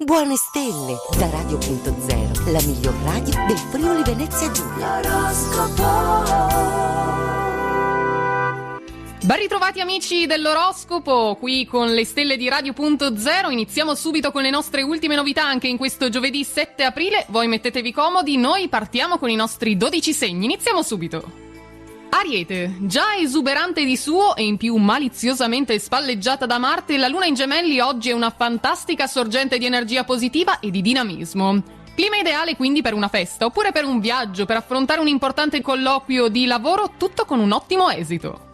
Buone stelle da Radio.0, la miglior radio del Friuli Venezia Giulia. Ben ritrovati amici dell'oroscopo, qui con le stelle di Radio.0. Iniziamo subito con le nostre ultime novità anche in questo giovedì 7 aprile. Voi mettetevi comodi, noi partiamo con i nostri 12 segni. Iniziamo subito. Ariete, già esuberante di suo e in più maliziosamente spalleggiata da Marte, la luna in gemelli oggi è una fantastica sorgente di energia positiva e di dinamismo. Clima ideale quindi per una festa oppure per un viaggio, per affrontare un importante colloquio di lavoro, tutto con un ottimo esito.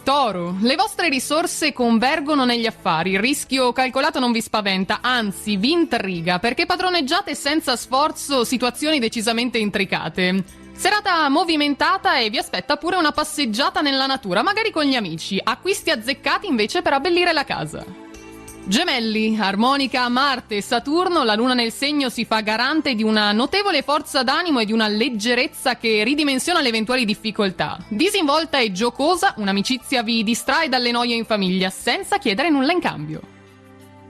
Toro, le vostre risorse convergono negli affari, il rischio calcolato non vi spaventa, anzi vi intriga perché padroneggiate senza sforzo situazioni decisamente intricate. Serata movimentata e vi aspetta pure una passeggiata nella natura, magari con gli amici, acquisti azzeccati invece per abbellire la casa. Gemelli, armonica Marte e Saturno, la luna nel segno si fa garante di una notevole forza d'animo e di una leggerezza che ridimensiona le eventuali difficoltà. Disinvolta e giocosa, un'amicizia vi distrae dalle noie in famiglia senza chiedere nulla in cambio.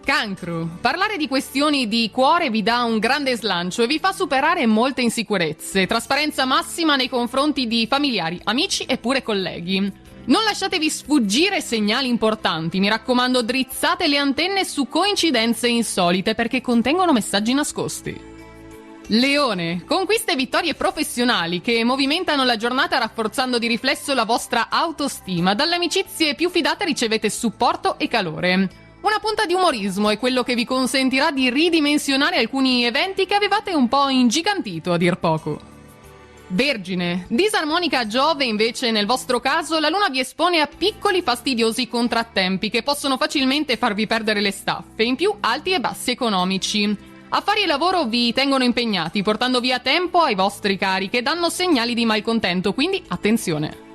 Cancro, parlare di questioni di cuore vi dà un grande slancio e vi fa superare molte insicurezze, trasparenza massima nei confronti di familiari, amici e pure colleghi. Non lasciatevi sfuggire segnali importanti, mi raccomando drizzate le antenne su coincidenze insolite perché contengono messaggi nascosti. Leone, conquiste e vittorie professionali che movimentano la giornata rafforzando di riflesso la vostra autostima, dalle amicizie più fidate ricevete supporto e calore. Una punta di umorismo è quello che vi consentirà di ridimensionare alcuni eventi che avevate un po' ingigantito a dir poco. Vergine, disarmonica Giove invece nel vostro caso la luna vi espone a piccoli fastidiosi contrattempi che possono facilmente farvi perdere le staffe, in più alti e bassi economici. Affari e lavoro vi tengono impegnati portando via tempo ai vostri cari che danno segnali di malcontento, quindi attenzione.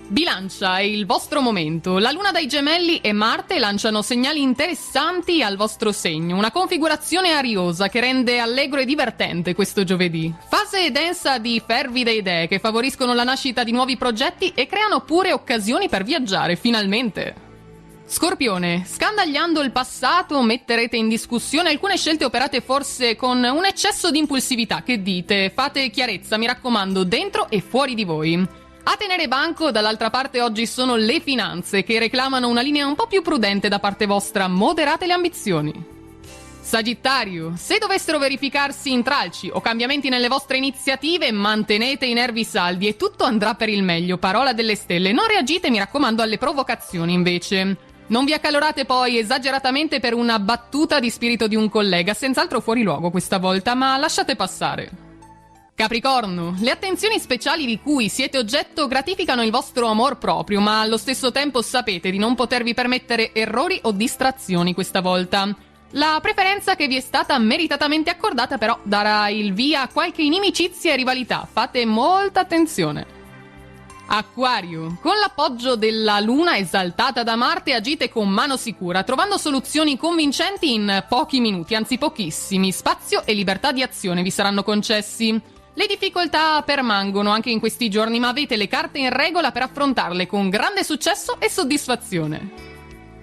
Bilancia è il vostro momento. La luna dai gemelli e Marte lanciano segnali interessanti al vostro segno, una configurazione ariosa che rende allegro e divertente questo giovedì. Fase densa di fervide idee che favoriscono la nascita di nuovi progetti e creano pure occasioni per viaggiare, finalmente. Scorpione, scandagliando il passato metterete in discussione alcune scelte operate forse con un eccesso di impulsività. Che dite? Fate chiarezza, mi raccomando, dentro e fuori di voi. A tenere banco, dall'altra parte, oggi sono le finanze che reclamano una linea un po' più prudente da parte vostra, moderate le ambizioni. Sagittario, se dovessero verificarsi intralci o cambiamenti nelle vostre iniziative, mantenete i nervi saldi e tutto andrà per il meglio, parola delle stelle. Non reagite, mi raccomando, alle provocazioni invece. Non vi accalorate poi esageratamente per una battuta di spirito di un collega, senz'altro fuori luogo questa volta, ma lasciate passare. Capricorno, le attenzioni speciali di cui siete oggetto gratificano il vostro amor proprio, ma allo stesso tempo sapete di non potervi permettere errori o distrazioni questa volta. La preferenza che vi è stata meritatamente accordata però darà il via a qualche inimicizia e rivalità, fate molta attenzione. Acquario, con l'appoggio della luna esaltata da Marte agite con mano sicura, trovando soluzioni convincenti in pochi minuti, anzi pochissimi. Spazio e libertà di azione vi saranno concessi. Le difficoltà permangono anche in questi giorni, ma avete le carte in regola per affrontarle con grande successo e soddisfazione.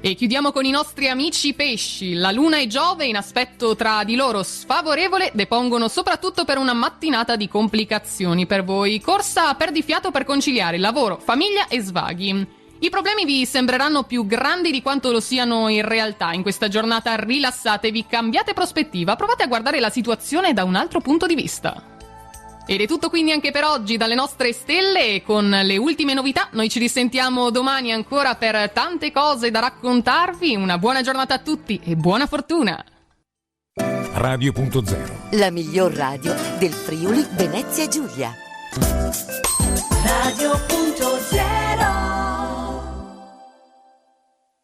E chiudiamo con i nostri amici pesci. La luna e Giove in aspetto tra di loro sfavorevole depongono soprattutto per una mattinata di complicazioni per voi. Corsa a perdifiato per conciliare lavoro, famiglia e svaghi. I problemi vi sembreranno più grandi di quanto lo siano in realtà. In questa giornata rilassatevi, cambiate prospettiva, provate a guardare la situazione da un altro punto di vista. Ed è tutto quindi anche per oggi dalle nostre stelle e con le ultime novità noi ci risentiamo domani ancora per tante cose da raccontarvi. Una buona giornata a tutti e buona fortuna! Radio.0, la miglior radio del Friuli Venezia Giulia. Radio.0